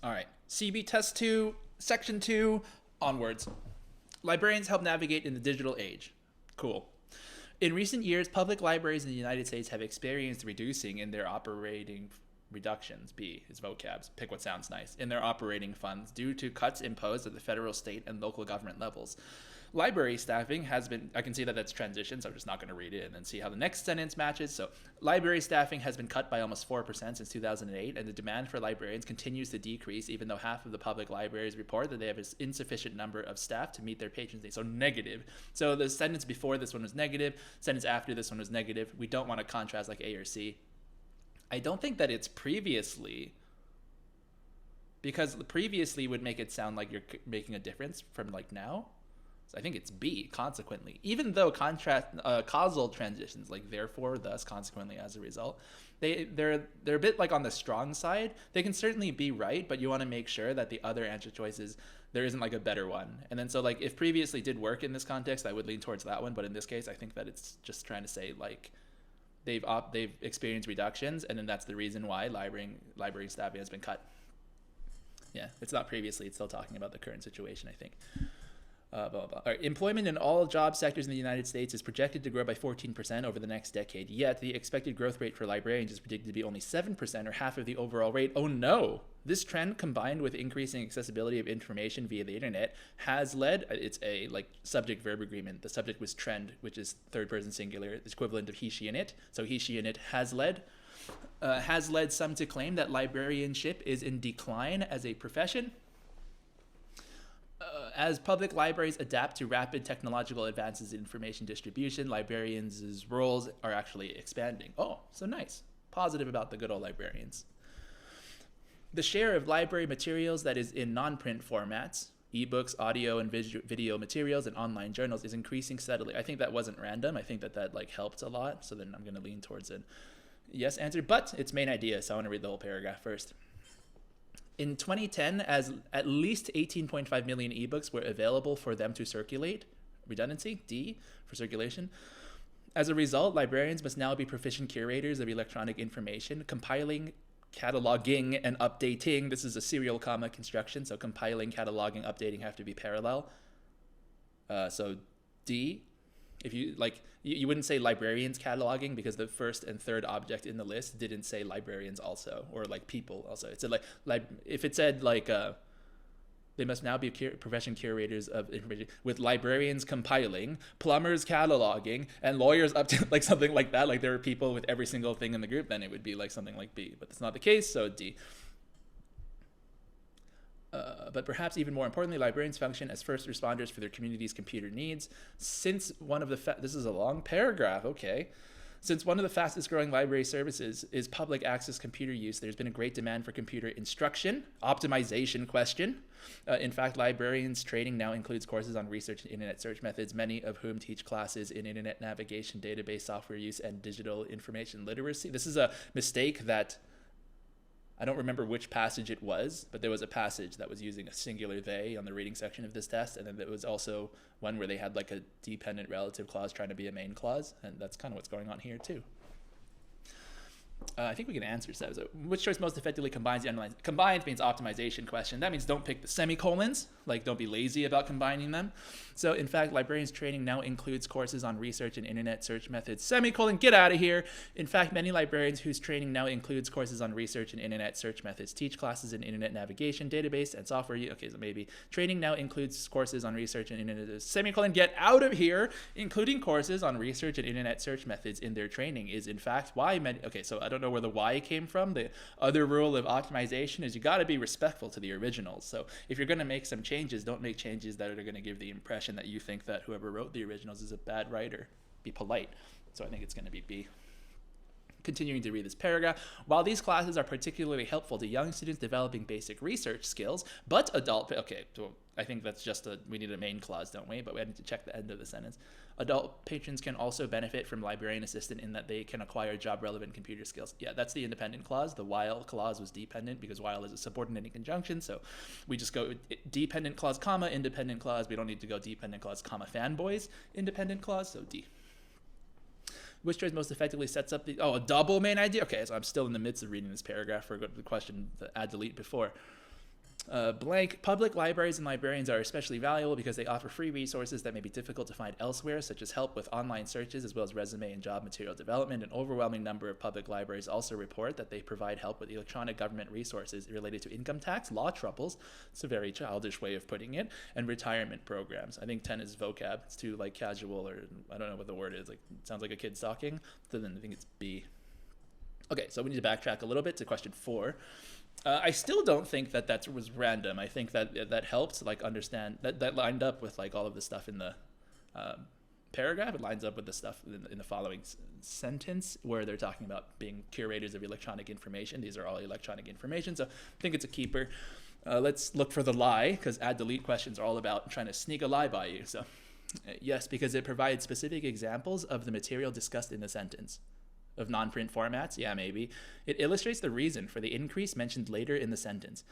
All right. CB Test 2, Section 2, onwards. Librarians help navigate in the digital age. Cool. In recent years, public libraries in the United States have experienced reducing in their operating reductions, B is vocabs, pick what sounds nice, in their operating funds due to cuts imposed at the federal, state, and local government levels. Library staffing has been, I can see that that's transition, so I'm just not going to read it and then see how the next sentence matches. So, library staffing has been cut by almost 4% since 2008, and the demand for librarians continues to decrease, even though half of the public libraries report that they have an insufficient number of staff to meet their patrons' needs. So, negative. So, the sentence before this one was negative, sentence after this one was negative. We don't want to contrast like A or C. I don't think that it's previously, because previously would make it sound like you're making a difference from like now. So I think it's B, consequently. Even though causal transitions, like therefore, thus, consequently, as a result, they're a bit like on the strong side. They can certainly be right, but you want to make sure that the other answer choices, there isn't like a better one. And then so like if previously did work in this context, I would lean towards that one. But in this case, I think that it's just trying to say like they've experienced reductions, and then that's the reason why library staffing has been cut. Yeah, it's not previously. It's still talking about the current situation, I think. Blah, blah, blah. All right. Employment in all job sectors in the United States is projected to grow by 14% over the next decade. Yet, the expected growth rate for librarians is predicted to be only 7%, or half of the overall rate. Oh no! This trend, combined with increasing accessibility of information via the internet, has led, it's a like subject-verb agreement. The subject was trend, which is third-person singular, the equivalent of he, she, and it. So he, she, and it has led some to claim that librarianship is in decline as a profession. As public libraries adapt to rapid technological advances in information distribution, librarians' roles are actually expanding. Oh, so nice. Positive about the good old librarians. The share of library materials that is in non-print formats, ebooks, audio, and video materials, and online journals is increasing steadily. I think that wasn't random. I think that like helped a lot. So then I'm going to lean towards an yes answer. But it's main idea, so I want to read the whole paragraph first. In 2010, as at least 18.5 million ebooks were available for them to circulate, redundancy, D, for circulation. As a result, librarians must now be proficient curators of electronic information, compiling, cataloging, and updating. This is a serial comma construction, so compiling, cataloging, updating have to be parallel. So D, if you like, you wouldn't say librarians cataloging because the first and third object in the list didn't say librarians also, or like people also. It said like if it said like they must now be profession curators of information, with librarians compiling, plumbers cataloging, and lawyers up to like something like that. Like there are people with every single thing in the group, then it would be like something like B. But that's not the case, so D. But perhaps even more importantly, librarians function as first responders for their community's computer needs. Since one of the this is a long paragraph, okay. Since one of the fastest growing library services is public access computer use, there's been a great demand for computer instruction, optimization question. In fact, librarians training now includes courses on research and internet search methods, many of whom teach classes in internet navigation, database software use, and digital information literacy. This is a mistake that I don't remember which passage it was, but there was a passage that was using a singular they on the reading section of this test, and then there was also one where they had like a dependent relative clause trying to be a main clause, and that's kind of what's going on here too. I think we can answer so. Which choice most effectively combines the underlines? Combines means optimization question. That means don't pick the semicolons. Like don't be lazy about combining them. So in fact, librarians training now includes courses on research and internet search methods. Semicolon, get out of here. In fact, many librarians whose training now includes courses on research and internet search methods teach classes in internet navigation, database, and software. Okay, so maybe training now includes courses on research and internet. Semicolon, get out of here. Including courses on research and internet search methods in their training is in fact why many. Okay, so I don't know where the why came from. The other rule of optimization is you got to be respectful to the originals. So if you're going to make some changes, don't make changes that are going to give the impression that you think that whoever wrote the originals is a bad writer. Be polite. So I think it's going to be B. Continuing to read this paragraph, while these classes are particularly helpful to young students developing basic research skills, but okay, so I think that's just we need a main clause, don't we? But we need to check the end of the sentence. Adult patrons can also benefit from librarian assistant in that they can acquire job-relevant computer skills. Yeah, that's the independent clause. The while clause was dependent because while is a subordinating conjunction, so we just go dependent clause, comma, independent clause. We don't need to go dependent clause, comma, fanboys, independent clause, so D. Which choice most effectively sets up a double main idea? Okay, so I'm still in the midst of reading this paragraph for the question, the add delete before. Blank. Public libraries and librarians are especially valuable because they offer free resources that may be difficult to find elsewhere, such as help with online searches as well as resume and job material development. An overwhelming number of public libraries also report that they provide help with electronic government resources related to income tax, law troubles, it's a very childish way of putting it, and retirement programs. I think 10 is vocab. It's too like casual, or I don't know what the word is. Like, it sounds like a kid talking. So then I think it's B. Okay, so we need to backtrack a little bit to question 4. I still don't think that was random. I think that helped like understand that lined up with like all of the stuff in the paragraph. It lines up with the stuff in the following sentence where they're talking about being curators of electronic information. These are all electronic information, so I think it's a keeper. Let's look for the lie, because add delete questions are all about trying to sneak a lie by you. So yes, because it provides specific examples of the material discussed in the sentence. Of non-print formats? Yeah, maybe. It illustrates the reason for the increase mentioned later in the sentence.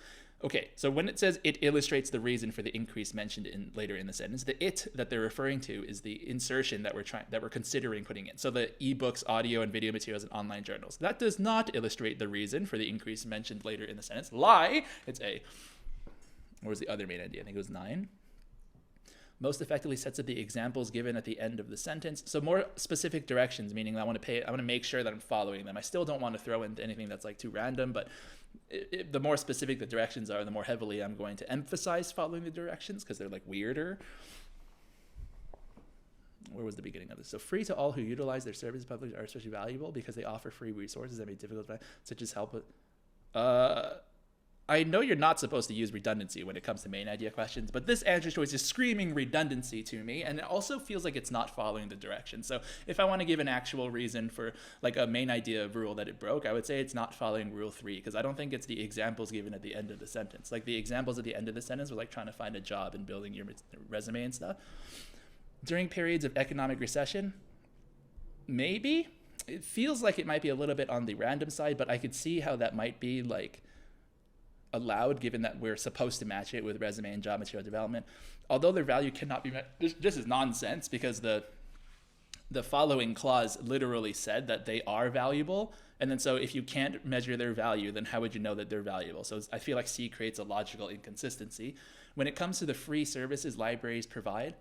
Okay, so when it says it illustrates the reason for the increase mentioned later in the sentence, the it that they're referring to is the insertion that we're considering putting in. So the ebooks, audio, and video materials, and online journals. That does not illustrate the reason for the increase mentioned later in the sentence. Lie, it's A. What was the other main idea? I think it was 9. Most effectively sets up the examples given at the end of the sentence. So more specific directions, meaning I want to make sure that I'm following them. I still don't want to throw into anything that's like too random, but the more specific the directions are, the more heavily I'm going to emphasize following the directions because they're like weirder. Where was the beginning of this? So free to all who utilize their services publicly are especially valuable because they offer free resources that may be difficult to find, such as help with... I know you're not supposed to use redundancy when it comes to main idea questions, but this answer choice is screaming redundancy to me, and it also feels like it's not following the direction. So if I want to give an actual reason for like a main idea of rule that it broke, I would say it's not following rule 3, because I don't think it's the examples given at the end of the sentence. Like the examples at the end of the sentence were like trying to find a job and building your resume and stuff. During periods of economic recession, maybe. It feels like it might be a little bit on the random side, but I could see how that might be like allowed given that we're supposed to match it with resume and job material development. Although their value cannot be met, this is nonsense because the following clause literally said that they are valuable, and then so if you can't measure their value, then how would you know that they're valuable? So I feel like C creates a logical inconsistency. When it comes to the free services libraries provide,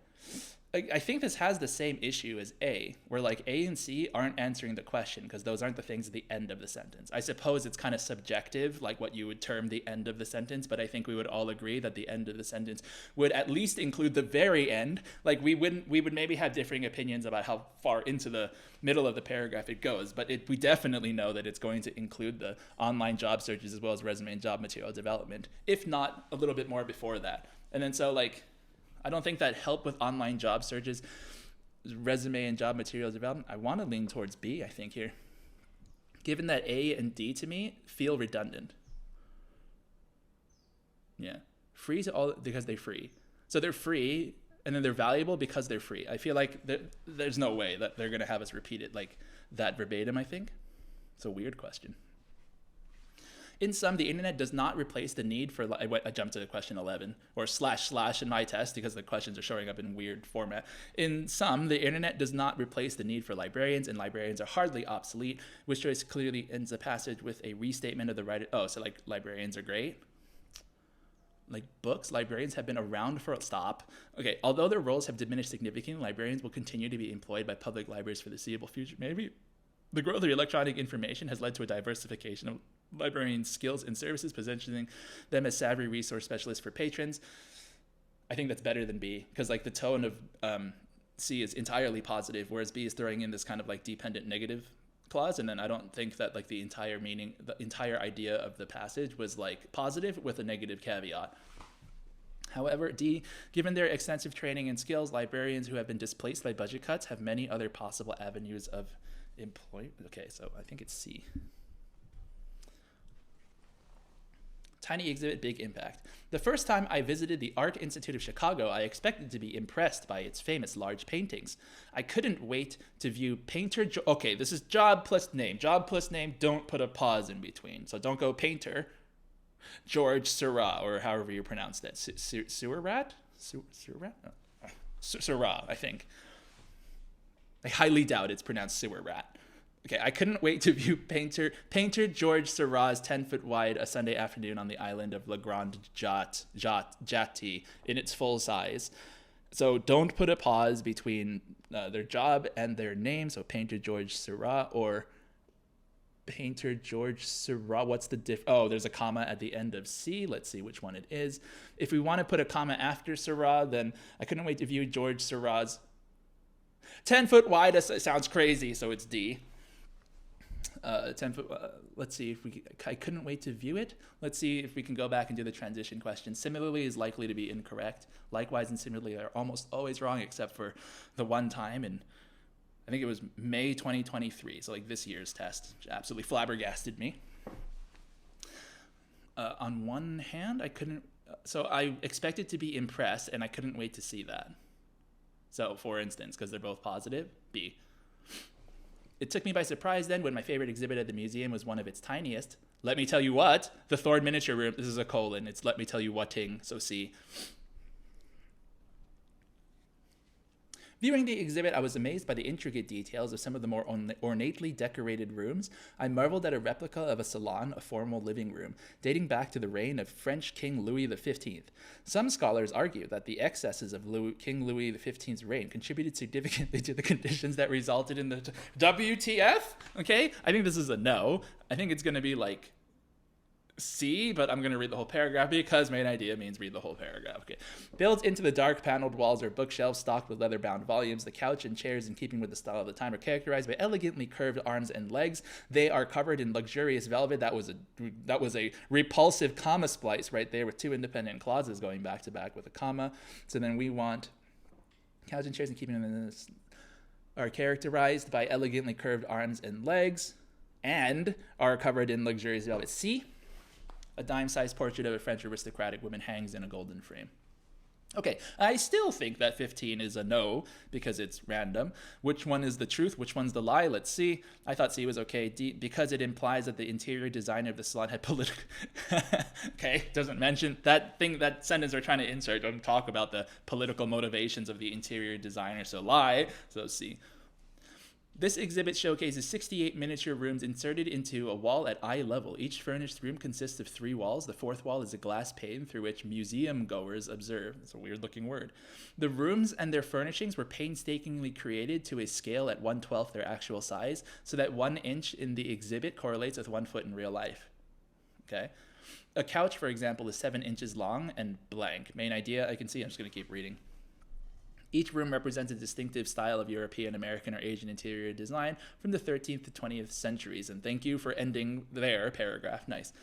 I think this has the same issue as A, where like A and C aren't answering the question because those aren't the things at the end of the sentence. I suppose it's kind of subjective, like what you would term the end of the sentence, but I think we would all agree that the end of the sentence would at least include the very end. Like we would maybe have differing opinions about how far into the middle of the paragraph it goes, but we definitely know that it's going to include the online job searches as well as resume and job material development, if not a little bit more before that. And then so like, I don't think that help with online job searches, resume and job materials development, I want to lean towards B, I think, here. Given that A and D to me feel redundant. Yeah. Free to all because they're free. So they're free and then they're valuable because they're free. I feel like there's no way that they're going to have us repeat it like that verbatim, I think. It's a weird question. In sum, the internet does not replace the need for, I jumped to question 11, or / in my test because the questions are showing up in weird format. In sum, the internet does not replace the need for librarians, and librarians are hardly obsolete, which choice clearly ends the passage with a restatement of the writer. Oh, so like librarians are great? Like books, librarians have been around for stop. Okay, although their roles have diminished significantly, librarians will continue to be employed by public libraries for the foreseeable future. Maybe the growth of electronic information has led to a diversification of librarian skills and services, positioning them as savvy resource specialists for patrons. I think that's better than B, because like the tone of C is entirely positive, whereas B is throwing in this kind of like dependent negative clause, and then I don't think that like the entire meaning, the entire idea of the passage was like positive with a negative caveat. However, D, given their extensive training and skills, librarians who have been displaced by budget cuts have many other possible avenues of employment. Okay, so I think it's C. Tiny exhibit, big impact. The first time I visited the Art Institute of Chicago, I expected to be impressed by its famous large paintings. I couldn't wait to view painter... Okay, this is job plus name. Job plus name, don't put a pause in between. So don't go painter. George Seurat, or however you pronounce that. Seurat? Seurat? Seurat, I think. I highly doubt it's pronounced Seurat. Okay, I couldn't wait to view painter George Seurat's 10-foot wide A Sunday Afternoon on the island of La Grande Jatte in its full size. So don't put a pause between their job and their name. So painter George Seurat or painter George Seurat. What's the diff? Oh, there's a comma at the end of C. Let's see which one it is. If we want to put a comma after Seurat, then I couldn't wait to view George Seurat's 10-foot wide. It sounds crazy, so it's D. 10-foot. Let's see if I couldn't wait to view it. Let's see if we can go back and do the transition question. Similarly is likely to be incorrect. Likewise and similarly are almost always wrong, except for the one time in, I think it was May 2023. So like this year's test, which absolutely flabbergasted me. On one hand, so I expected to be impressed and I couldn't wait to see that. So for instance, because they're both positive, B. It took me by surprise then when my favorite exhibit at the museum was one of its tiniest. Let me tell you what, the Thorn miniature room, this is a colon, it's let me tell you what-ting, so C. Viewing the exhibit, I was amazed by the intricate details of some of the more ornately decorated rooms. I marveled at a replica of a salon, a formal living room, dating back to the reign of French King Louis XV. Some scholars argue that the excesses of King Louis XV's reign contributed significantly to the conditions that resulted in the WTF? Okay, I think this is a no. I think it's going to be like C, but I'm going to read the whole paragraph because main idea means read the whole paragraph. Okay. Built into the dark paneled walls are bookshelves stocked with leather-bound volumes. The couch and chairs, in keeping with the style of the time, are characterized by elegantly curved arms and legs. They are covered in luxurious velvet. That was a repulsive comma splice right there with two independent clauses going back to back with a comma. So then we want couch and chairs, in keeping with this, are characterized by elegantly curved arms and legs and are covered in luxurious velvet. C. A dime-sized portrait of a French aristocratic woman hangs in a golden frame. Okay, I still think that 15 is a no because it's random. Which one is the truth? Which one's the lie? Let's see. I thought C was okay. D, because it implies that the interior designer of the salon had political... Okay, doesn't mention that sentence they're trying to insert. Don't talk about the political motivations of the interior designer. So lie. So C. This exhibit showcases 68 miniature rooms inserted into a wall at eye level. Each furnished room consists of 3 walls. The 4th wall is a glass pane through which museum goers observe. That's a weird looking word. The rooms and their furnishings were painstakingly created to a scale at 1/12 their actual size, so that 1 inch in the exhibit correlates with 1 foot in real life. Okay. A couch, for example, is 7 inches long and blank. Main idea, I can see, I'm just going to keep reading. Each room represents a distinctive style of European, American, or Asian interior design from the 13th to 20th centuries. And thank you for ending there, paragraph. Nice.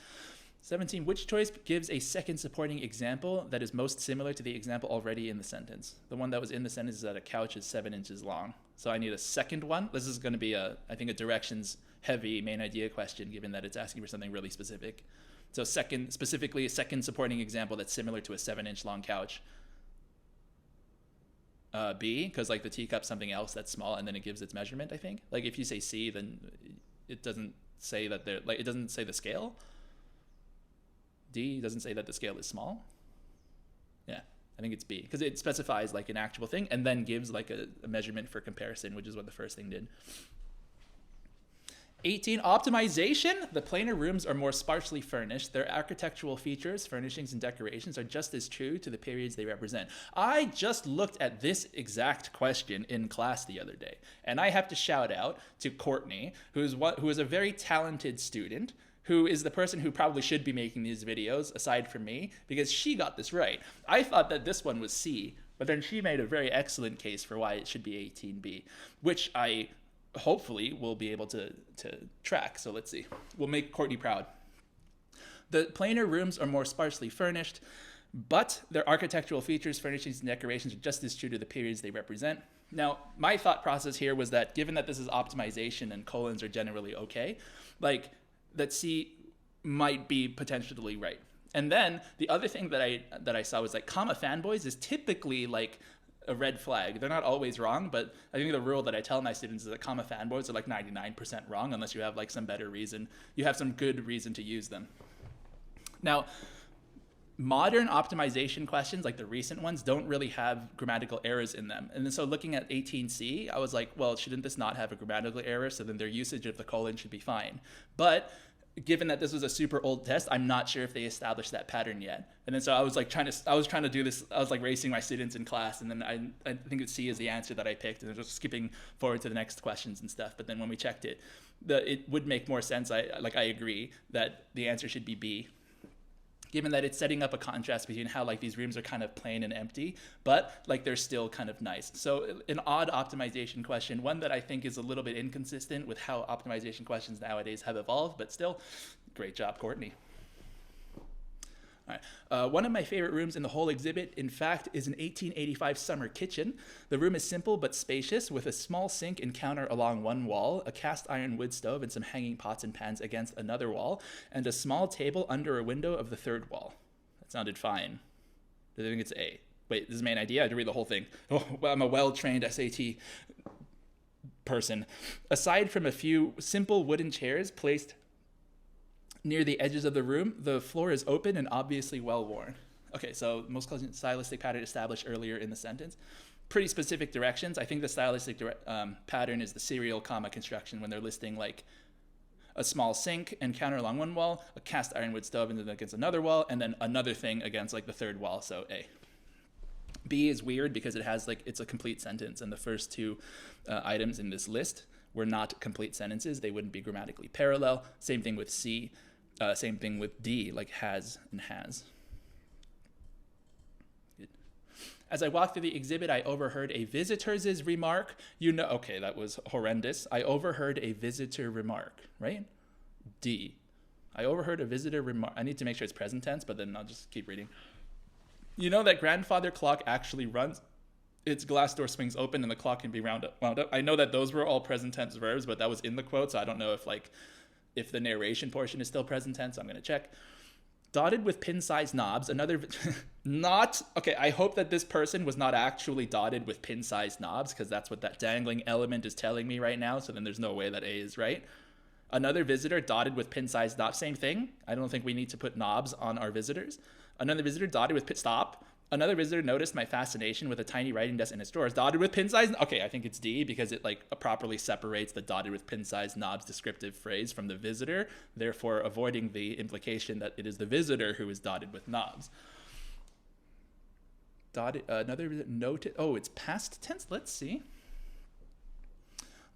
17. Which choice gives a second supporting example that is most similar to the example already in the sentence? The one that was in the sentence is that a couch is 7 inches long. So I need a second one. This is going to be, I think, a directions-heavy main idea question, given that it's asking for something really specific. So specifically a second supporting example that's similar to a 7-inch long couch. B, because like the teacup's something else that's small and then it gives its measurement, I think. Like if you say C, then it doesn't say that it doesn't say the scale. D doesn't say that the scale is small. Yeah, I think it's B, because it specifies like an actual thing and then gives like a measurement for comparison, which is what the first thing did. 18. Optimization. The plainer rooms are more sparsely furnished. Their architectural features, furnishings, and decorations are just as true to the periods they represent. I just looked at this exact question in class the other day, and I have to shout out to Courtney, who is a very talented student, who is the person who probably should be making these videos, aside from me, because she got this right. I thought that this one was C, but then she made a very excellent case for why it should be 18B, which I hopefully we'll be able to track. So let's see. We'll make Courtney proud. The plainer rooms are more sparsely furnished, but their architectural features, furnishings, and decorations are just as true to the periods they represent. Now, my thought process here was that given that this is optimization and colons are generally okay, like that C might be potentially right. And then the other thing that I saw was like comma fanboys is typically like a red flag. They're not always wrong, but I think the rule that I tell my students is that comma fanboys are like 99% wrong unless you have like some better reason. You have some good reason to use them. Now, modern optimization questions, like the recent ones, don't really have grammatical errors in them. And then so looking at 18C, I was like, well, shouldn't this not have a grammatical error? So then their usage of the colon should be fine. But given that this was a super old test, I'm not sure if they established that pattern yet. And then so I was trying to do this. I was like racing my students in class, and then I think that C is the answer that I picked, and I was just skipping forward to the next questions and stuff. But then when we checked it, it would make more sense. I agree that the answer should be B, given that it's setting up a contrast between how like these rooms are kind of plain and empty, but like they're still kind of nice. So an odd optimization question, one that I think is a little bit inconsistent with how optimization questions nowadays have evolved, but still, great job, Courtney. All right. One of my favorite rooms in the whole exhibit, in fact, is an 1885 summer kitchen. The room is simple but spacious, with a small sink and counter along one wall, a cast iron wood stove and some hanging pots and pans against another wall, and a small table under a window of the third wall. That sounded fine. I think it's A. Wait, this is my main idea? I had to read the whole thing. Oh, well, I'm a well-trained SAT person. Aside from a few simple wooden chairs placed near the edges of the room, the floor is open and obviously well-worn. Okay, so most stylistic pattern established earlier in the sentence. Pretty specific directions. I think the stylistic pattern is the serial comma construction when they're listing like a small sink and counter along one wall, a cast iron wood stove and then against another wall, and then another thing against like the third wall, so A. B is weird because it has like, it's a complete sentence, and the first two items in this list were not complete sentences. They wouldn't be grammatically parallel. Same thing with C. Same thing with D, like has and has. Good. As I walked through the exhibit, I overheard a visitor's remark. Okay, that was horrendous. I overheard a visitor remark, right? D. I overheard a visitor remark. I need to make sure it's present tense, but then I'll just keep reading. You know that grandfather clock actually runs. Its glass door swings open and the clock can be wound up. I know that those were all present tense verbs, but that was in the quote, so I don't know if the narration portion is still present tense. I'm going to check. Dotted with pin-sized knobs, another... Okay, I hope that this person was not actually dotted with pin-sized knobs, because that's what that dangling element is telling me right now, so then there's no way that A is right. Another visitor dotted with pin-sized knobs. Same thing. I don't think we need to put knobs on our visitors. Another visitor dotted with... Stop. Another visitor noticed my fascination with a tiny writing desk in its drawers. Dotted with pin-sized... Okay, I think it's D because it like properly separates the dotted with pin-sized knobs descriptive phrase from the visitor, therefore avoiding the implication that it is the visitor who is dotted with knobs. Another visitor noted... Oh, it's past tense. Let's see.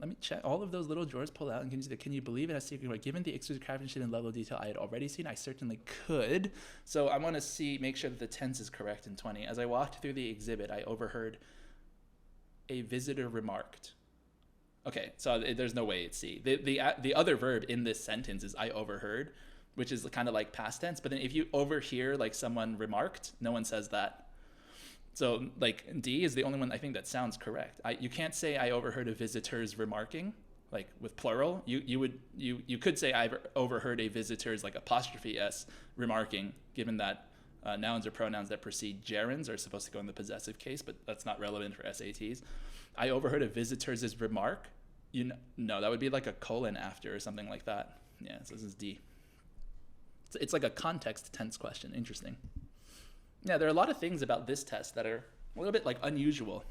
Let me check. All of those little drawers pulled out, and can you believe it has secret? Given the exquisite craftsmanship and level of detail I had already seen, I certainly could. So I want to make sure that the tense is correct in 20. As I walked through the exhibit, I overheard a visitor remarked. Okay, so there's no way it's C. The other verb in this sentence is I overheard, which is kind of like past tense. But then if you overhear like someone remarked, no one says that. So like D is the only one I think that sounds correct. You can't say I overheard a visitor's remarking, like with plural. You could say I overheard a visitor's like apostrophe S remarking, given that nouns or pronouns that precede gerunds are supposed to go in the possessive case, but that's not relevant for SATs. I overheard a visitor's remark. No, that would be like a colon after or something like that. Yeah, so this is D. It's like a context tense question. Interesting. Yeah, there are a lot of things about this test that are a little bit like unusual.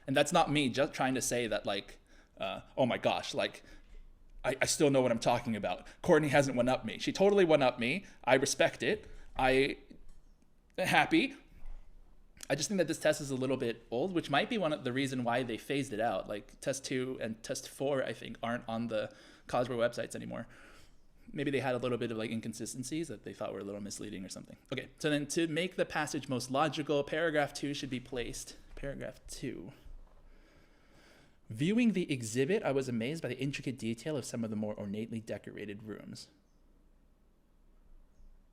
And that's not me just trying to say that like, oh my gosh, like I still know what I'm talking about. Courtney hasn't one up me. She totally one up me. I respect it. I happy. I just think that this test is a little bit old, which might be one of the reason why they phased it out. Like test 2 and test 4, I think, aren't on the College Board websites anymore. Maybe they had a little bit of like inconsistencies that they thought were a little misleading or something. Okay, so then to make the passage most logical, paragraph 2 should be placed. Paragraph 2. Viewing the exhibit, I was amazed by the intricate detail of some of the more ornately decorated rooms.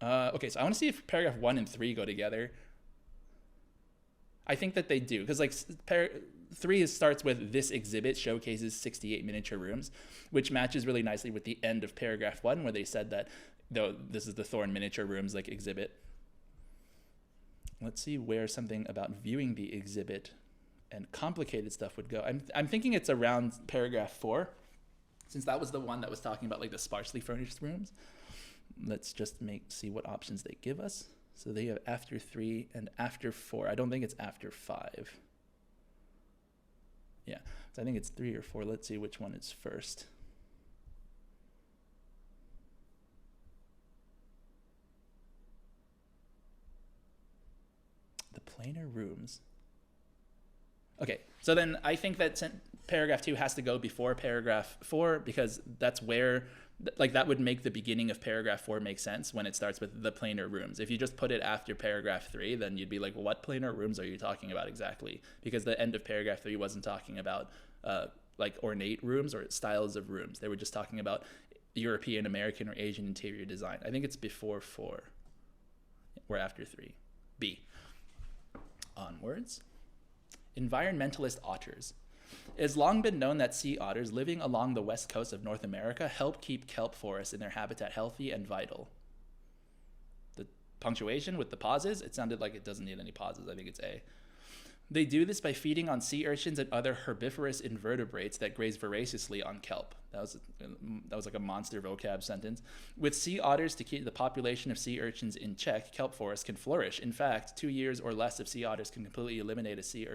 Okay, so I want to see if paragraph 1 and 3 go together. I think that they do, because like 3 starts with this exhibit showcases 68 miniature rooms, which matches really nicely with the end of paragraph 1 where they said that though this is the Thorn miniature rooms like exhibit. Let's see where something about viewing the exhibit and complicated stuff would go. I'm thinking it's around paragraph 4, since that was the one that was talking about like the sparsely furnished rooms. Let's just see what options they give us. So they have after 3 and after 4. I don't think it's after 5. Yeah, so I think it's 3 or 4. Let's see which one is first. The planar rooms. Okay, so then I think that paragraph 2 has to go before paragraph 4 because that's where, like, that would make the beginning of paragraph 4 make sense when it starts with the planar rooms. If you just put it after paragraph 3, then you'd be like, well, what planar rooms are you talking about exactly? Because the end of paragraph 3 wasn't talking about like ornate rooms or styles of rooms. They were just talking about European, American, or Asian interior design. I think it's before 4 or after 3. B. Onwards. Environmentalist otters. It has long been known that sea otters living along the west coast of North America help keep kelp forests in their habitat healthy and vital. The punctuation with the pauses, it sounded like it doesn't need any pauses. I think it's A. They do this by feeding on sea urchins and other herbivorous invertebrates that graze voraciously on kelp. That was like a monster vocab sentence. With sea otters to keep the population of sea urchins in check, kelp forests can flourish. In fact, 2 years or less of sea otters can completely eliminate sea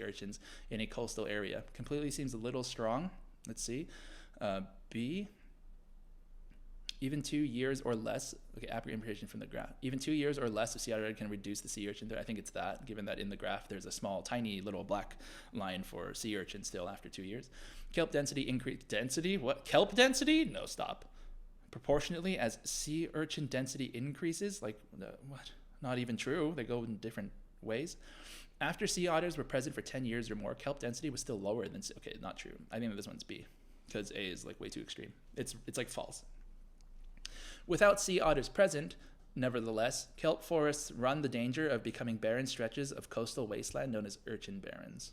urchins in a coastal area. Completely seems a little strong. Let's see. B. Even 2 years or less, okay, accurate information from the graph. Even 2 years or less of sea otter can reduce the sea urchin there. I think it's that, given that in the graph there's a small, tiny little black line for sea urchin still after 2 years. Kelp density increase. Density? What? Kelp density? No, stop. Proportionately as sea urchin density increases? Like, what? Not even true. They go in different ways. After sea otters were present for 10 years or more, kelp density was still lower than, okay, not true. I think that this one's B, because A is like way too extreme. It's like false. Without sea otters present, nevertheless, kelp forests run the danger of becoming barren stretches of coastal wasteland known as urchin barrens.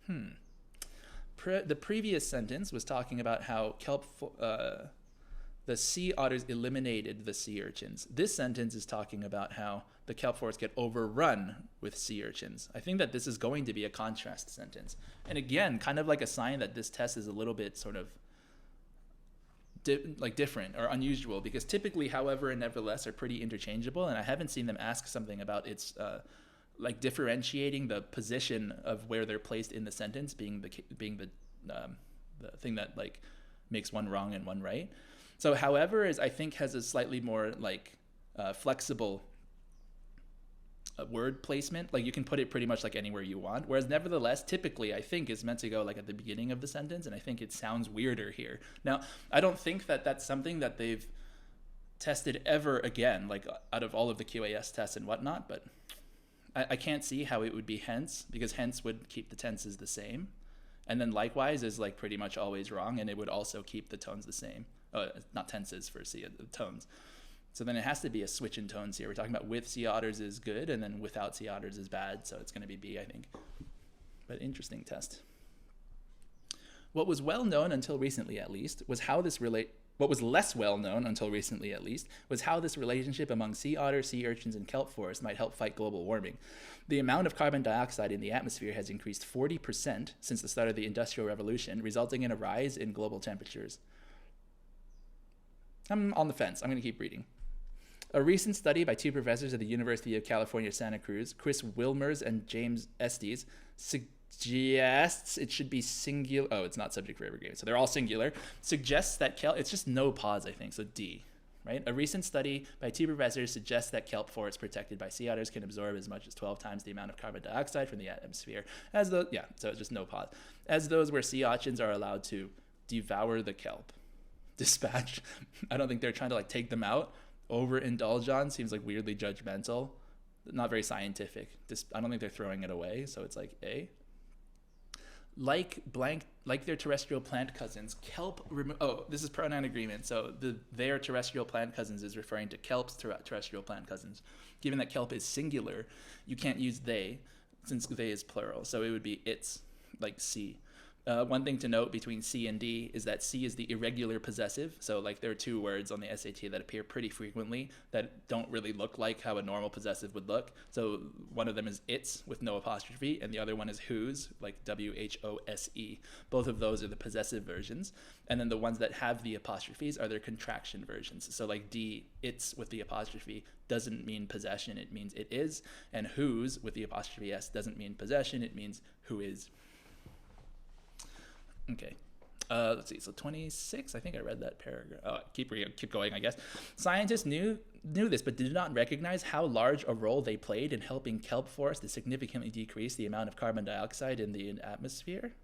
The previous sentence was talking about how the sea otters eliminated the sea urchins. This sentence is talking about how the kelp forests get overrun with sea urchins. I think that this is going to be a contrast sentence. And again, kind of like a sign that this test is a little bit sort of different or unusual, because typically however and nevertheless are pretty interchangeable, and I haven't seen them ask something about its like differentiating the position of where they're placed in the sentence being the thing that like makes one wrong and one right. So however is, I think, has a slightly more like flexible word placement. Like you can put it pretty much like anywhere you want, whereas nevertheless typically I think is meant to go like at the beginning of the sentence, and I think it sounds weirder here. Now I don't think that that's something that they've tested ever again, like out of all of the QAS tests and whatnot, but I can't see how it would be hence, because hence would keep the tenses the same, and then likewise is like pretty much always wrong, and it would also keep the tones the same. Not tenses for tones. So then it has to be a switch in tones here. We're talking about with sea otters is good, and then without sea otters is bad. So it's going to be B, I think. But interesting test. What was well known until recently, at least, was how this What was less well known until recently, at least, was how this relationship among sea otters, sea urchins, and kelp forests might help fight global warming. The amount of carbon dioxide in the atmosphere has increased 40% since the start of the Industrial Revolution, resulting in a rise in global temperatures. I'm on the fence. I'm going to keep reading. A recent study by 2 professors at the University of California, Santa Cruz, Chris Wilmers and James Estes, suggests it should be singular. Oh, it's not subject verb agreement. So they're all singular. Suggests that kelp, it's just no pause, I think. So D, right? A recent study by 2 professors suggests that kelp forests protected by sea otters can absorb as much as 12 times the amount of carbon dioxide from the atmosphere as so it's just no pause. As those where sea urchins are allowed to devour the kelp. Dispatch. I don't think they're trying to like take them out. Overindulge on seems like weirdly judgmental, not very scientific. I don't think they're throwing it away, so it's like A. Like their terrestrial plant cousins, kelp. This is pronoun agreement. So their terrestrial plant cousins is referring to kelp's terrestrial plant cousins. Given that kelp is singular, you can't use they, since they is plural. So it would be its, like C. One thing to note between C and D is that C is the irregular possessive. So like there are two words on the SAT that appear pretty frequently that don't really look like how a normal possessive would look. So one of them is its with no apostrophe, and the other one is whose, like WHOSE. Both of those are the possessive versions. And then the ones that have the apostrophes are their contraction versions. So like D, its with the apostrophe doesn't mean possession, it means it is. And whose with the apostrophe S doesn't mean possession, it means who is. Okay. Let's see. So 26. I think I read that paragraph. Oh, keep going. I guess scientists knew this, but did not recognize how large a role they played in helping kelp forests to significantly decrease the amount of carbon dioxide in the atmosphere.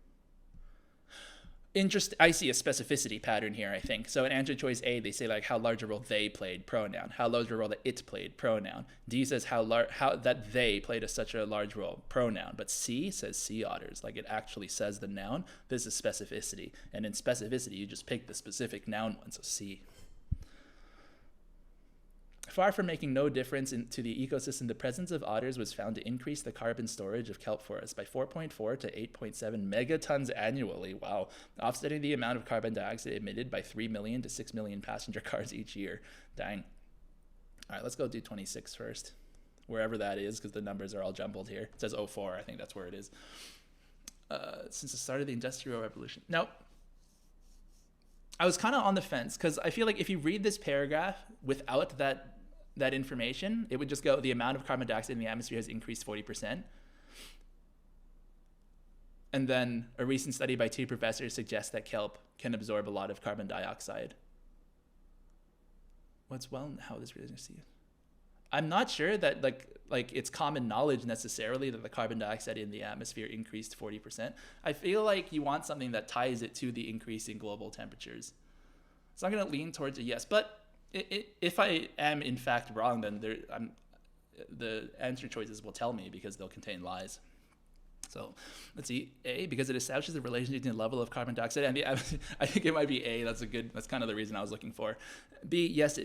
I see a specificity pattern here, I think. So in answer choice A, they say like how large a role they played, pronoun. How large a role that it played, pronoun. D says how that they played such a large role, pronoun. But C says sea otters, like it actually says the noun. This is specificity. And in specificity, you just pick the specific noun one, so C. Far from making no difference to the ecosystem, the presence of otters was found to increase the carbon storage of kelp forests by 4.4 to 8.7 megatons annually. Wow. Offsetting the amount of carbon dioxide emitted by 3 million to 6 million passenger cars each year. Dang. All right, let's go do 26 first, wherever that is, because the numbers are all jumbled here. It says 04. I think that's where it is. Since the start of the Industrial Revolution. Now, I was kind of on the fence, because I feel like if you read this paragraph without that information, it would just go, the amount of carbon dioxide in the atmosphere has increased 40%. And then a recent study by 2 professors suggests that kelp can absorb a lot of carbon dioxide. How this really see it? I'm not sure that like it's common knowledge necessarily that the carbon dioxide in the atmosphere increased 40%. I feel like you want something that ties it to the increase in global temperatures. So I'm going to lean towards a yes, but if I am in fact wrong, then the answer choices will tell me because they'll contain lies. So let's see. A, because it establishes the relationship between the level of carbon dioxide and I think it might be A. That's kind of the reason I was looking for. B, yes,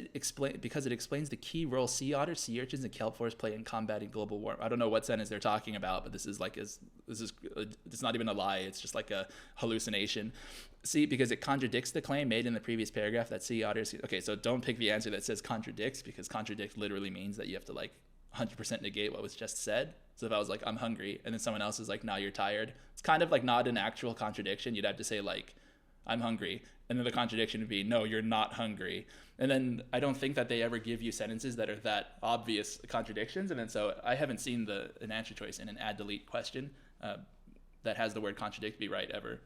because it explains the key role sea otters, sea urchins, and kelp forests play in combating global warming. I don't know what sentence they're talking about, but it's not even a lie. It's just like a hallucination. C, because it contradicts the claim made in the previous paragraph that sea otters. Okay, so don't pick the answer that says contradicts, because contradict literally means that you have to like 100% negate what was just said. So if I was like, I'm hungry, and then someone else is like, now you're tired, it's kind of like not an actual contradiction. You'd have to say like, I'm hungry, and then the contradiction would be, no, you're not hungry. And then I don't think that they ever give you sentences that are that obvious contradictions. And then so I haven't seen an answer choice in an add delete question that has the word contradict be right ever.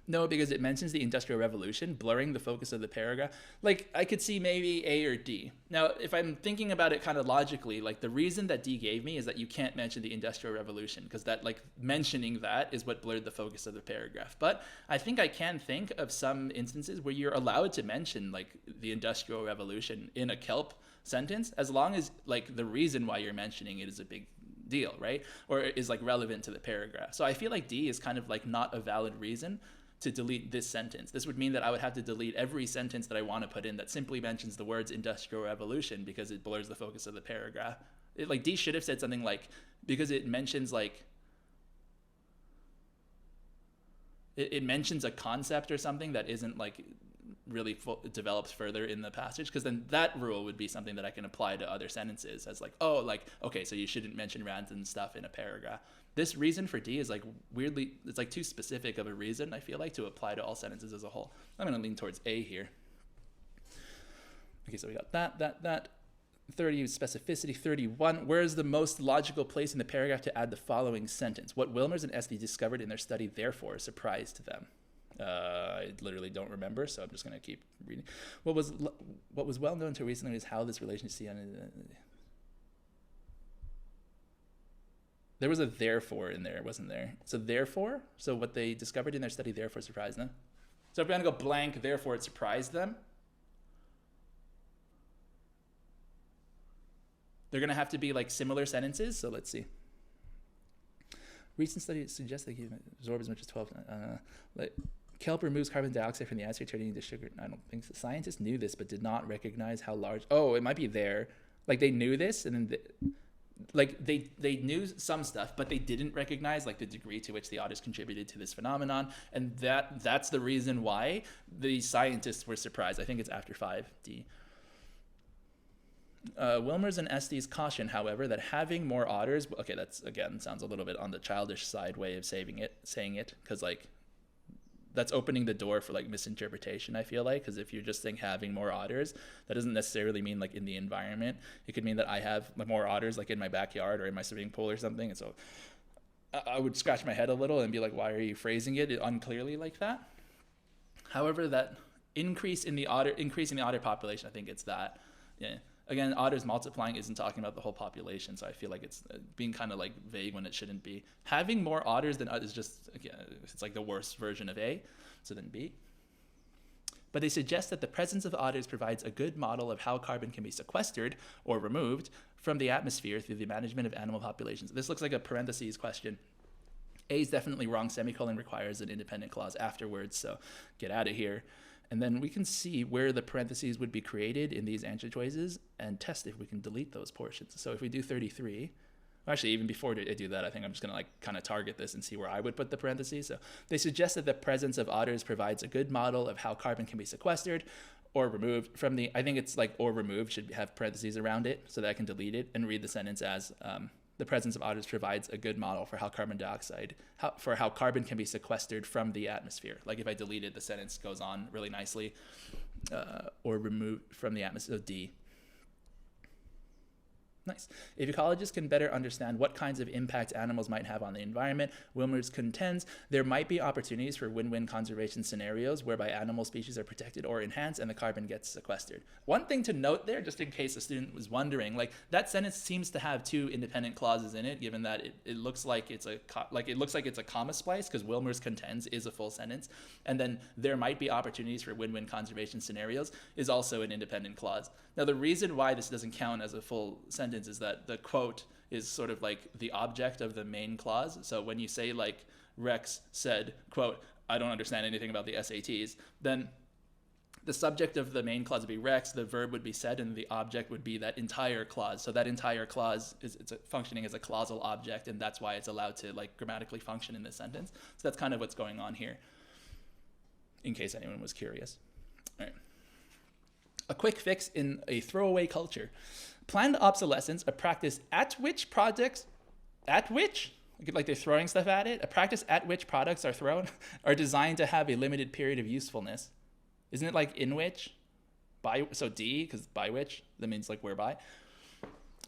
No, because it mentions the Industrial Revolution, blurring the focus of the paragraph. Like, I could see maybe A or D. Now, if I'm thinking about it kind of logically, like, the reason that D gave me is that you can't mention the Industrial Revolution, because that, like, mentioning that is what blurred the focus of the paragraph. But I think I can think of some instances where you're allowed to mention, like, the Industrial Revolution in a kelp sentence, as long as, like, the reason why you're mentioning it is a big deal, right? Or is, like, relevant to the paragraph. So I feel like D is kind of, like, not a valid reason to delete this sentence. This would mean that I would have to delete every sentence that I want to put in that simply mentions the words Industrial Revolution, because it blurs the focus of the paragraph. Like D should have said something like, because it mentions like, it mentions a concept or something that isn't like really developed further in the passage, because then that rule would be something that I can apply to other sentences as like, oh, like, okay, so you shouldn't mention random stuff in a paragraph. This reason for D is like weirdly, it's like too specific of a reason, I feel like, to apply to all sentences as a whole. I'm going to lean towards A here. Okay, so we got that. 30 specificity. 31, where is the most logical place in the paragraph to add the following sentence? What Wilmers and Esty discovered in their study, therefore, surprised them. I literally don't remember, so I'm just going to keep reading. What was well known until recently is how this relationship. There was a therefore in there, wasn't there? So therefore, so what they discovered in their study, therefore surprised them. So if we're going to go blank, therefore it surprised them. They're going to have to be like similar sentences. So let's see. Recent studies suggest they can absorb as much as 12. Kelp removes carbon dioxide from the atmosphere, turning into sugar. I don't think so. Scientists knew this, but did not recognize how large. Oh, it might be there. Like they knew this, and then like they knew some stuff, but they didn't recognize like the degree to which the otters contributed to this phenomenon, and that's the reason why the scientists were surprised. I think it's after 5D. Wilmer's and Estes caution, however, that having more otters, okay, that's again sounds a little bit on the childish side way of saying it, because like that's opening the door for like misinterpretation, I feel like, because if you're just saying having more otters, that doesn't necessarily mean like in the environment. It could mean that I have more otters like in my backyard or in my swimming pool or something. And so I would scratch my head a little and be like, why are you phrasing it unclearly like that? However, that increase in the otter population, I think it's that. Yeah. Again, otters multiplying isn't talking about the whole population, so I feel like it's being kind of like vague when it shouldn't be. Having more otters than is just, again, it's like the worst version of A, so then B. But they suggest that the presence of otters provides a good model of how carbon can be sequestered or removed from the atmosphere through the management of animal populations. This looks like a parentheses question. A is definitely wrong. Semicolon requires an independent clause afterwards, so get out of here. And then we can see where the parentheses would be created in these answer choices and test if we can delete those portions. So if we do 33, actually even before I do that, I think I'm just gonna like kind of target this and see where I would put the parentheses. So they suggest that the presence of otters provides a good model of how carbon can be sequestered or removed from the, I think it's like or removed should have parentheses around it so that I can delete it and read the sentence as, the presence of otters provides a good model for how carbon dioxide, how carbon can be sequestered from the atmosphere. Like if I delete it, the sentence goes on really nicely, or removed from the atmosphere. D. Nice. If ecologists can better understand what kinds of impacts animals might have on the environment, Wilmers contends there might be opportunities for win-win conservation scenarios whereby animal species are protected or enhanced and the carbon gets sequestered. One thing to note there, just in case a student was wondering, like that sentence seems to have two independent clauses in it, given that it looks like it's a comma splice, because Wilmers contends is a full sentence, and then there might be opportunities for win-win conservation scenarios is also an independent clause. Now, the reason why this doesn't count as a full sentence is that the quote is sort of like the object of the main clause. So when you say like Rex said, quote, I don't understand anything about the SATs, then the subject of the main clause would be Rex, the verb would be said, and the object would be that entire clause. So that entire clause it's functioning as a clausal object, and that's why it's allowed to like grammatically function in this sentence. So that's kind of what's going on here, in case anyone was curious. All right. A quick fix in a throwaway culture. Planned obsolescence, a practice at which like they're throwing stuff at it, a practice at which products are thrown, are designed to have a limited period of usefulness. Isn't it like in which? By, so D, because by which, that means like whereby,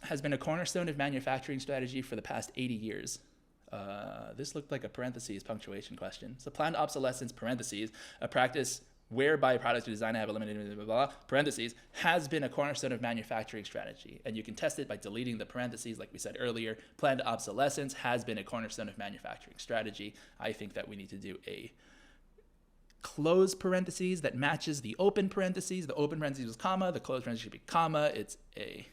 has been a cornerstone of manufacturing strategy for the past 80 years. This looked like a parentheses punctuation question. So planned obsolescence, parentheses, a practice whereby products are designed to have a limited blah, blah, blah, parentheses, has been a cornerstone of manufacturing strategy. And you can test it by deleting the parentheses, like we said earlier. Planned obsolescence has been a cornerstone of manufacturing strategy. I think that we need to do a close parentheses that matches the open parentheses. The open parentheses was comma, the closed parentheses should be comma, it's A.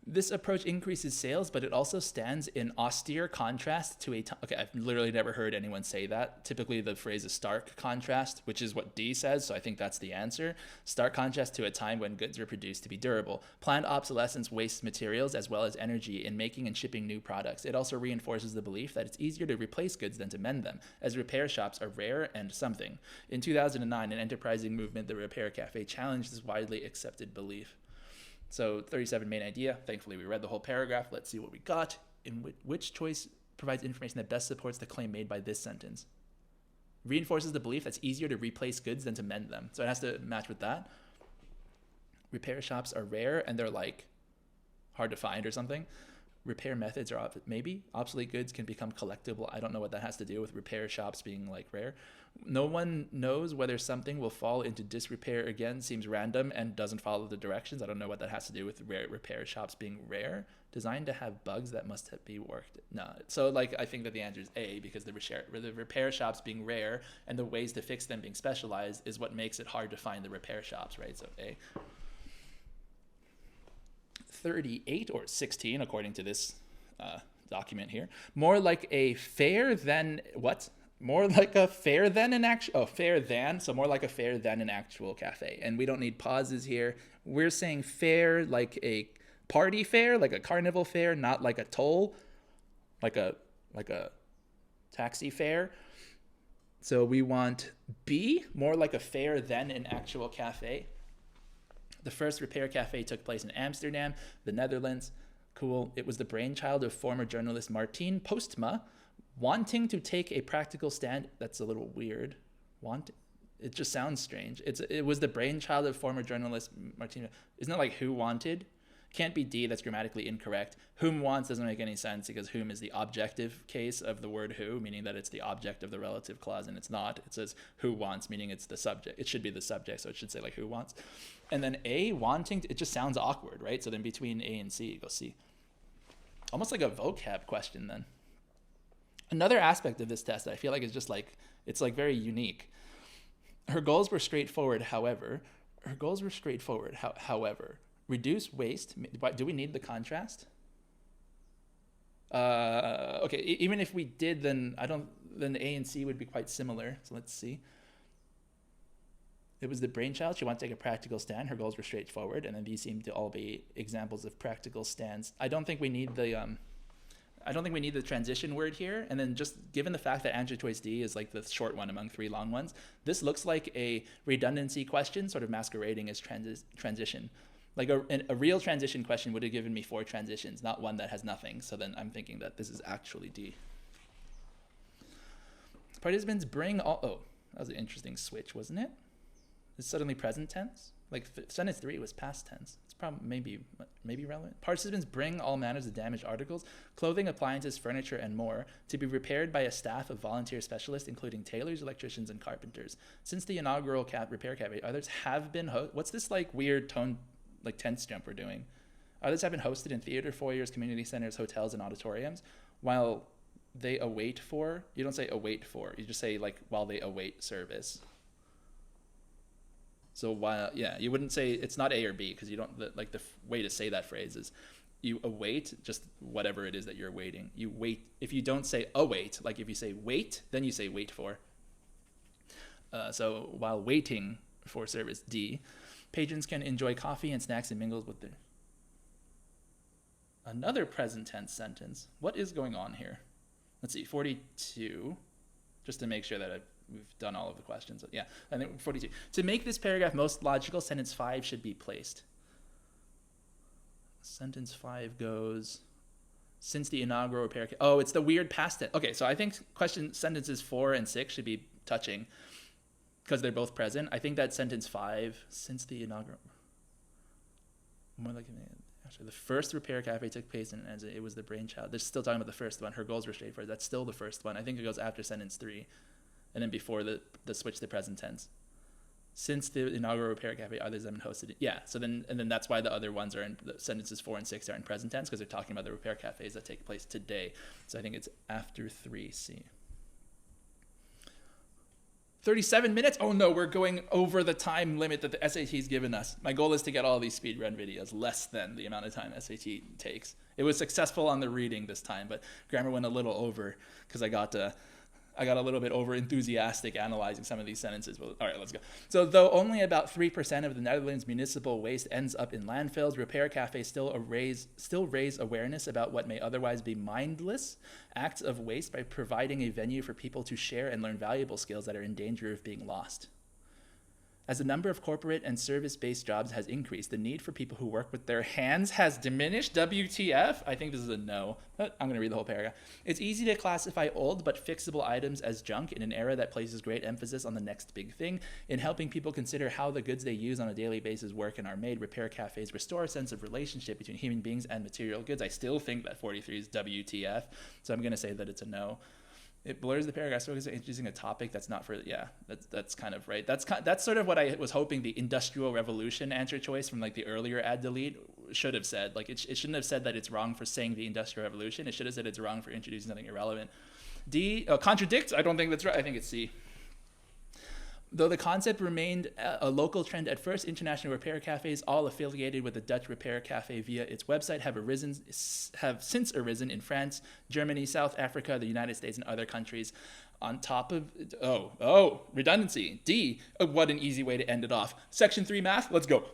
This approach increases sales, but it also stands in austere contrast to a okay, I've literally never heard anyone say that. Typically the phrase is stark contrast, which is what D says, so I think that's the answer. Stark contrast to a time when goods were produced to be durable. Planned obsolescence wastes materials as well as energy in making and shipping new products. It also reinforces the belief that it's easier to replace goods than to mend them, as repair shops are rare and something. In 2009, an enterprising movement, the Repair Cafe, challenged this widely accepted belief. So 37 main idea. Thankfully, we read the whole paragraph. Let's see what we got. In which choice provides information that best supports the claim made by this sentence? Reinforces the belief that it's easier to replace goods than to mend them. So it has to match with that. Repair shops are rare and they're like hard to find or something. Repair methods are maybe obsolete goods can become collectible. I don't know what that has to do with repair shops being like rare. No one knows whether something will fall into disrepair again. Seems random and doesn't follow the directions. I don't know what that has to do with repair shops being rare. Designed to have bugs that must be worked. No. So like I think that the answer is A, because the repair shops being rare and the ways to fix them being specialized is what makes it hard to find the repair shops, right? So A. 38 or 16 according to this document here. More like a fair than what? More like a fair than an actual, fair than, so more like a fair than an actual cafe. And we don't need pauses here. We're saying fair like a party fare, like a carnival fare, not like a toll, like a taxi fare. So we want B, more like a fare than an actual cafe. The first repair cafe took place in Amsterdam, the Netherlands. Cool. It was the brainchild of former journalist Martien Postma, wanting to take a practical stand. That's a little weird. It just sounds strange. It was the brainchild of former journalist Martien. Isn't it like who wanted? Can't be D, that's grammatically incorrect. Whom wants doesn't make any sense because whom is the objective case of the word who, meaning that it's the object of the relative clause, and it's not. It says who wants, meaning it's the subject. It should be the subject, so it should say like who wants. And then A, wanting, it just sounds awkward, right? So then between A and C, you go C. Almost like a vocab question then. Another aspect of this test that I feel like is just like, it's like very unique. Her goals were straightforward, however. Reduce waste. Do we need the contrast? Okay, even if we did, then then A and C would be quite similar. So let's see. It was the brainchild. She wanted to take a practical stand. Her goals were straightforward, and then these seem to all be examples of practical stands. I don't think we need the transition word here. And then just given the fact that answer choice D is like the short one among three long ones, this looks like a redundancy question, sort of masquerading as transition. Like a real transition question would have given me 4 transitions, not one that has nothing. So then I'm thinking that this is actually D. Participants bring all... Oh, that was an interesting switch, wasn't it? It's suddenly present tense. Like sentence 3 was past tense. It's probably maybe relevant. Participants bring all manners of damaged articles, clothing, appliances, furniture, and more to be repaired by a staff of volunteer specialists, including tailors, electricians, and carpenters. Since the inaugural repair cafe, others have been... What's this like weird tone... like tense jump we're doing? Others have been hosted in theater foyers, community centers, hotels, and auditoriums while they await for, you don't say await for, you just say like while they await service. So while, yeah, you wouldn't say, it's not A or B because you don't, the way to say that phrase is you await just whatever it is that you're waiting. You wait, if you don't say await, like if you say wait, then you say wait for. So while waiting for service, D. Patrons can enjoy coffee and snacks and mingle with their... Another present tense sentence. What is going on here? Let's see, 42, just to make sure that we've done all of the questions. Yeah, I think 42. To make this paragraph most logical, sentence 5 should be placed. Sentence 5 goes, since the inaugural repair... Oh, it's the weird past tense. Okay, so I think sentences 4 and 6 should be touching, because they're both present. I think that sentence 5, since the inaugural... More like... Actually, the first repair cafe took place and as it was the brainchild. They're still talking about the first one. Her goals were straightforward. That's still the first one. I think it goes after sentence 3 and then before the switch to present tense. Since the inaugural repair cafe, others have been hosted. Yeah, so then that's why the other ones are in the sentences 4 and 6 are in present tense because they're talking about the repair cafes that take place today. So I think it's after 3C. 37 minutes? Oh no, we're going over the time limit that the SAT's given us. My goal is to get all these speedrun videos less than the amount of time SAT takes. It was successful on the reading this time, but grammar went a little over because I got a little bit over enthusiastic analyzing some of these sentences. Well, all right, let's go. So though only about 3% of the Netherlands' municipal waste ends up in landfills, repair cafes still raise awareness about what may otherwise be mindless acts of waste by providing a venue for people to share and learn valuable skills that are in danger of being lost. As the number of corporate and service-based jobs has increased, the need for people who work with their hands has diminished. WTF? I think this is a no, but I'm going to read the whole paragraph. It's easy to classify old but fixable items as junk in an era that places great emphasis on the next big thing. In helping people consider how the goods they use on a daily basis work and are made, repair cafes restore a sense of relationship between human beings and material goods. I still think that 43 is WTF, so I'm going to say that it's a no. It blurs the paragraph, so it's introducing a topic that's not for, yeah, that's kind of right. That's sort of what I was hoping the Industrial Revolution answer choice from like the earlier add delete should have said. Like it shouldn't have said that it's wrong for saying the Industrial Revolution. It should have said it's wrong for introducing something irrelevant. D, contradicts? I don't think that's right. I think it's C. Though the concept remained a local trend at first, international repair cafes, all affiliated with the Dutch Repair Cafe via its website, have since arisen in France, Germany, South Africa, the United States, and other countries. On top of, redundancy. D, what an easy way to end it off. Section 3 math, let's go.